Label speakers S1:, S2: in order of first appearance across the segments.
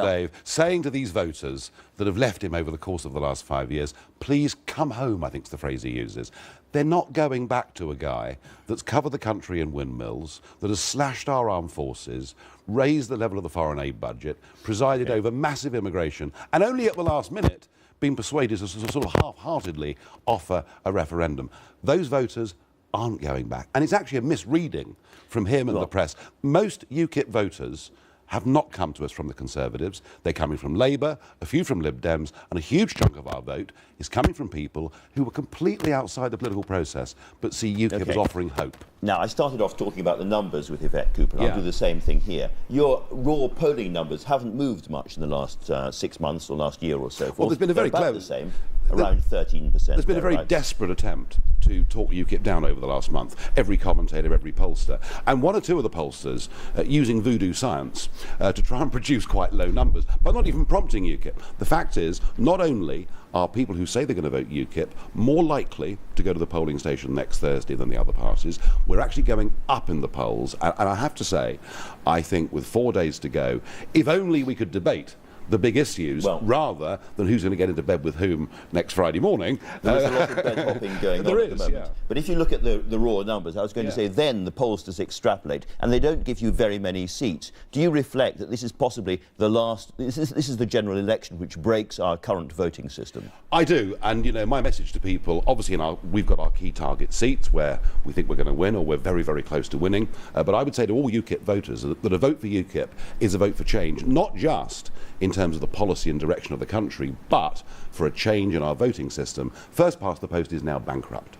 S1: Dave, saying to these voters that have left him over the course of the last 5 years, please come home, I think is the phrase he uses. They're not going back to a guy that's covered the country in windmills, that has slashed our armed forces, raised the level of the foreign aid budget, presided over massive immigration, and only at the last minute been persuaded to sort of half-heartedly offer a referendum. Those voters aren't going back. And it's actually a misreading from him and the press. Most UKIP voters have not come to us from the Conservatives. They're coming from Labour, a few from Lib Dems, and a huge chunk of our vote is coming from people who were completely outside the political process but see UKIP as offering hope.
S2: Now, I started off talking about the numbers with Yvette Cooper, and I'll do the same thing here. Your raw polling numbers haven't moved much in the last 6 months or last year or so.
S1: Well, there's been a very
S2: about the same, around 13%.
S1: There's been a very desperate attempt to talk UKIP down over the last month. Every commentator, every pollster, and one or two of the pollsters using voodoo science to try and produce quite low numbers, but not even prompting UKIP. The fact is, not only are people who say they're going to vote UKIP more likely to go to the polling station next Thursday than the other parties, we're actually going up in the polls. And I have to say, I think with 4 days to go, if only we could debate the big issues rather than who's going to get into bed with whom next Friday morning.
S2: There is a lot of bed hopping going on at the moment. But if you look at the raw numbers, I was going to say then the pollsters extrapolate and they don't give you very many seats. Do you reflect that this is possibly the last, this is the general election which breaks our current voting system?
S1: I do, and you know, my message to people, obviously we've got our key target seats where we think we're going to win or we're very, very close to winning, but I would say to all UKIP voters that a vote for UKIP is a vote for change, not just in terms of the policy and direction of the country, but for a change in our voting system. First past the post is now bankrupt.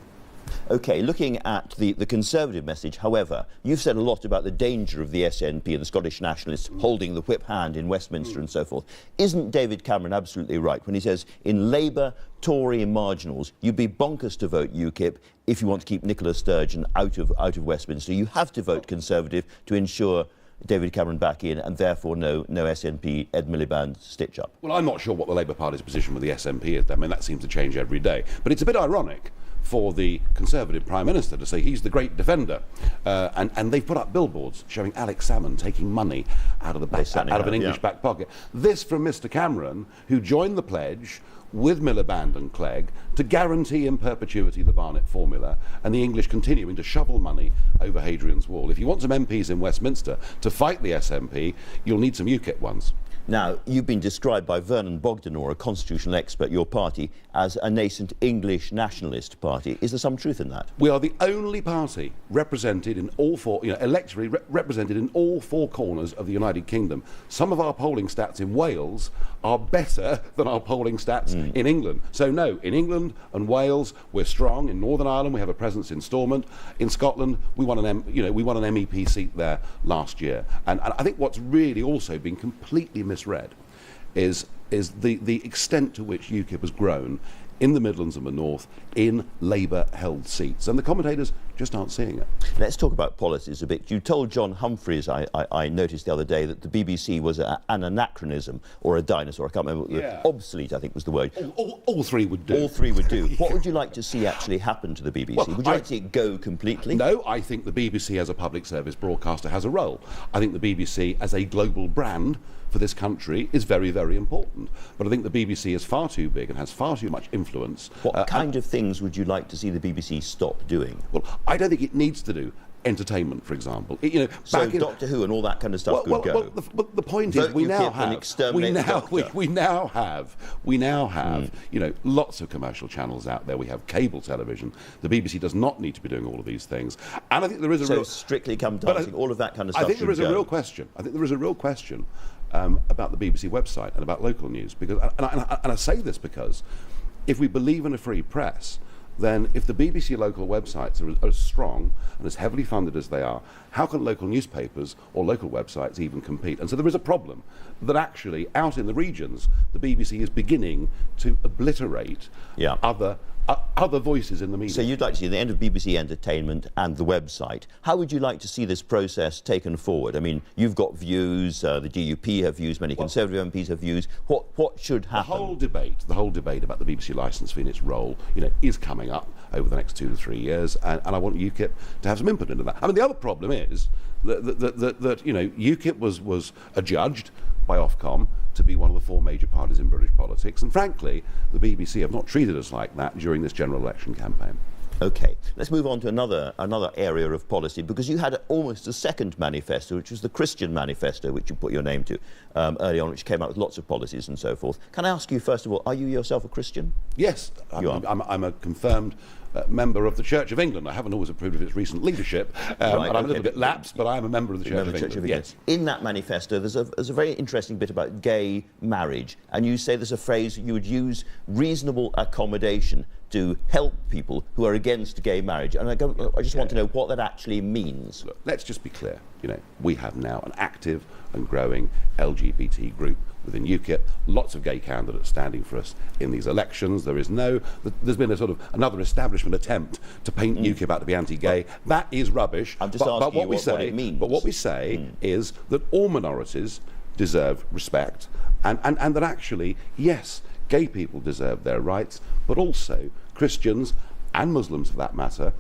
S2: OK, looking at the Conservative message, however, you've said a lot about the danger of the SNP and the Scottish Nationalists holding the whip hand in Westminster and so forth. Isn't David Cameron absolutely right when he says in Labour, Tory and marginals, you'd be bonkers to vote UKIP if you want to keep Nicola Sturgeon out of Westminster? You have to vote Conservative to ensure David Cameron back in, and therefore no SNP Ed Miliband stitch-up.
S1: Well, I'm not sure what the Labour Party's position with the SNP is. I mean, that seems to change every day. But it's a bit ironic for the Conservative Prime Minister to say he's the great defender. And they've put up billboards showing Alex Salmond taking money out of an English back pocket. This from Mr Cameron, who joined the pledge with Miliband and Clegg to guarantee in perpetuity the Barnett formula and the English continuing to shovel money over Hadrian's Wall. If you want some MPs in Westminster to fight the SNP, you'll need some UKIP ones.
S2: Now, you've been described by Vernon Bogdanor, a constitutional expert, your party, as a nascent English nationalist party. Is there some truth in that?
S1: We are the only party represented in all four, electorally represented in all four corners of the United Kingdom. Some of our polling stats in Wales are better than our polling stats in England. So no, in England and Wales, we're strong. In Northern Ireland, we have a presence in Stormont. In Scotland, we won an MEP seat there last year. And I think what's really also been completely misread is the extent to which UKIP has grown in the Midlands and the North in Labour-held seats. And the commentators just aren't seeing it.
S2: Let's talk about policies a bit. You told John Humphreys, I noticed the other day, that the BBC was an anachronism or a dinosaur. I can't remember. Obsolete, I think was the word.
S1: All three would do.
S2: All three would do. What would you like to see actually happen to the BBC? Would you like to see it go completely?
S1: No, I think the BBC as a public service broadcaster has a role. I think the BBC as a global brand for this country is very, very important. But I think the BBC is far too big and has far too much influence.
S2: What kind of things would you like to see the BBC stop doing?
S1: Well, I don't think it needs to do entertainment, for example.
S2: So Doctor Who and all that kind of stuff could go.
S1: Well, the point is, we now have lots of commercial channels out there. We have cable television. The BBC does not need to be doing all of these things. And I think there is a
S2: Strictly Come Dancing, all of that kind of stuff.
S1: I think there is a real question. About the BBC website and about local news, because, and I say this because if we believe in a free press, then if the BBC local websites are as strong and as heavily funded as they are, how can local newspapers or local websites even compete? And so there is a problem that actually out in the regions, the BBC is beginning to obliterate other voices in the media.
S2: So you'd like to see the end of BBC Entertainment and the website. How would you like to see this process taken forward? I mean, you've got views, the DUP have views, many Conservative MPs have views. What should happen?
S1: The whole debate about the BBC licence fee and its role, is coming up over the next 2 to 3 years, and I want UKIP to have some input into that. I mean, the other problem is that UKIP was adjudged by Ofcom to be one of the 4 major parties in British politics. And frankly, the BBC have not treated us like that during this general election campaign.
S2: OK, let's move on to another area of policy, because you had almost a second manifesto, which was the Christian manifesto, which you put your name to early on, which came out with lots of policies and so forth. Can I ask you, first of all, are you yourself a Christian?
S1: Yes, I'm a confirmed member of the Church of England. I haven't always approved of its recent leadership, and I'm a little bit lapsed, but I am a member of the Church of England. Yes.
S2: In that manifesto, there's a very interesting bit about gay marriage, and you say there's a phrase you would use: reasonable accommodation to help people who are against gay marriage. And I just want to know what that actually means.
S1: Look, let's just be clear. We have now an active and growing LGBT group within UKIP, lots of gay candidates standing for us in these elections. There's been a sort of another establishment attempt to paint UKIP out to be anti-gay. That is rubbish.
S2: I'm just asking you what it means.
S1: But what we say is that all minorities deserve respect, and that actually, yes, gay people deserve their rights, but also Christians and Muslims, for that matter,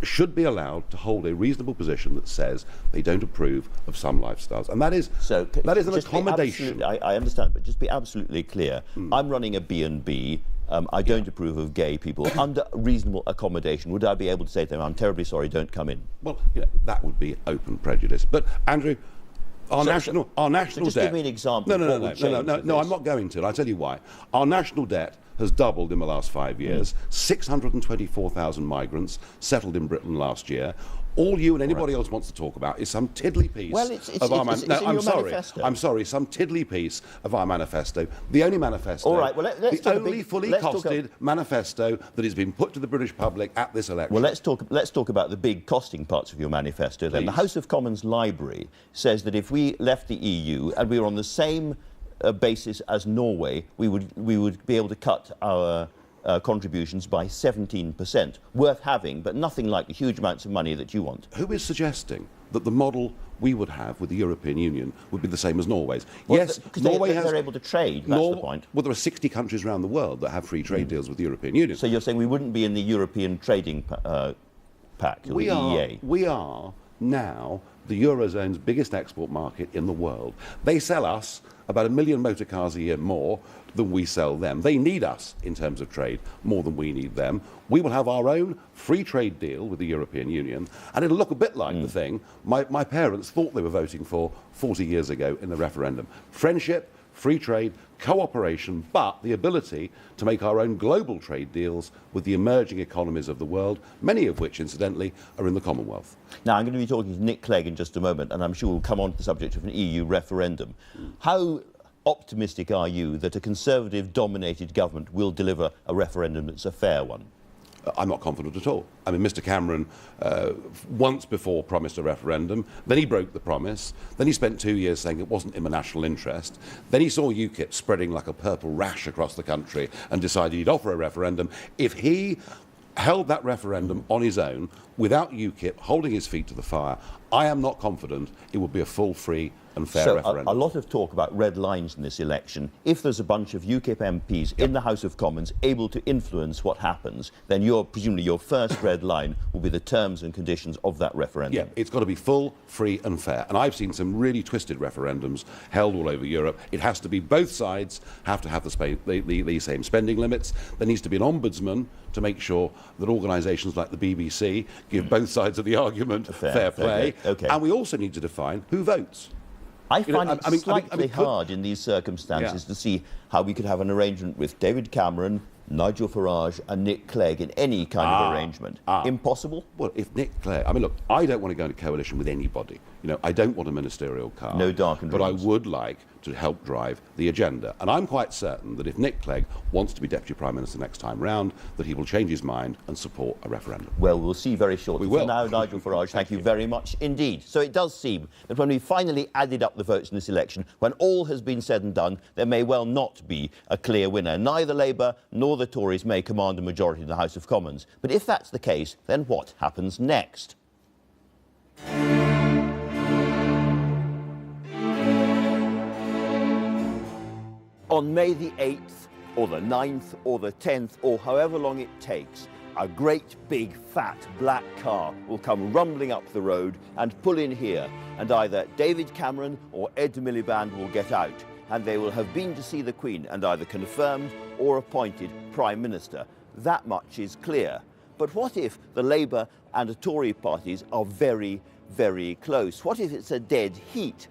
S1: should be allowed to hold a reasonable position that says they don't approve of some lifestyles. And that is an accommodation.
S2: I understand, but just be absolutely clear. I'm running a B&B. I don't approve of gay people. Under reasonable accommodation, would I be able to say to them, I'm terribly sorry, don't come in?
S1: Well, that would be open prejudice. But, Andrew, our national
S2: just
S1: debt...
S2: give me an example.
S1: No, I'm not going to. I'll tell you why. Our national debt has doubled in the last 5 years. 624,000 migrants settled in Britain last year. All you and anybody else wants to talk about is some tiddly piece of our manifesto. I'm sorry, some tiddly piece of our manifesto. The only manifesto, the only fully costed manifesto that has been put to the British public at this election.
S2: Well, let's talk about the big costing parts of your manifesto then. The House of Commons Library says that if we left the EU and we were on the same basis as Norway, we would be able to cut our contributions by 17%. Worth having, but nothing like the huge amounts of money that you want.
S1: Who is suggesting that the model we would have with the European Union would be the same as Norway's?
S2: Well, yes, because they're able to trade, that's the point.
S1: Well, there are 60 countries around the world that have free trade deals with the European Union.
S2: So you're saying we wouldn't be in the European Trading Pact, or the EEA?
S1: We are now the Eurozone's biggest export market in the world. They sell us about 1 million motor cars a year more than we sell them. They need us in terms of trade more than we need them. We will have our own free trade deal with the European Union, and it'll look a bit like the thing my parents thought they were voting for 40 years ago in the referendum. Friendship, free trade, cooperation, but the ability to make our own global trade deals with the emerging economies of the world, many of which, incidentally, are in the Commonwealth.
S2: Now, I'm going to be talking to Nick Clegg in just a moment, and I'm sure we'll come on to the subject of an EU referendum. How optimistic are you that a Conservative-dominated government will deliver a referendum that's a fair one?
S1: I'm not confident at all. I mean, Mr Cameron once before promised a referendum, then he broke the promise, then he spent 2 years saying it wasn't in the national interest, then he saw UKIP spreading like a purple rash across the country and decided he'd offer a referendum. If he held that referendum on his own, without UKIP holding his feet to the fire, I am not confident it would be a full, free and fair referendum.
S2: A lot of talk about red lines in this election. If there's a bunch of UKIP MPs in the House of Commons able to influence what happens, then presumably your first red line will be the terms and conditions of that referendum.
S1: Yeah, it's got to be full, free and fair. And I've seen some really twisted referendums held all over Europe. It has to be both sides have to have the same spending limits. There needs to be an ombudsman to make sure that organisations like the BBC give both sides of the argument fair play.
S2: Okay.
S1: And we also need to define who votes.
S2: I find it slightly hard in these circumstances to see how we could have an arrangement with David Cameron, Nigel Farage and Nick Clegg in any kind of arrangement. Impossible?
S1: Well, if Nick Clegg... I mean, look, I don't want to go into coalition with anybody. I don't want a ministerial card.
S2: No dark and
S1: But I would like to help drive the agenda. And I'm quite certain that if Nick Clegg wants to be Deputy Prime Minister next time round, that he will change his mind and support a referendum.
S2: Well, we'll see very shortly.
S1: We will.
S2: For now, Nigel Farage, thank you very much indeed. So it does seem that when we finally added up the votes in this election, when all has been said and done, there may well not be a clear winner. Neither Labour nor the Tories may command a majority in the House of Commons. But if that's the case, then what happens next? On May the 8th, or the 9th, or the 10th, or however long it takes, a great big fat black car will come rumbling up the road and pull in here, and either David Cameron or Ed Miliband will get out, and they will have been to see the Queen and either confirmed or appointed Prime Minister. That much is clear. But what if the Labour and the Tory parties are very, very close? What if it's a dead heat?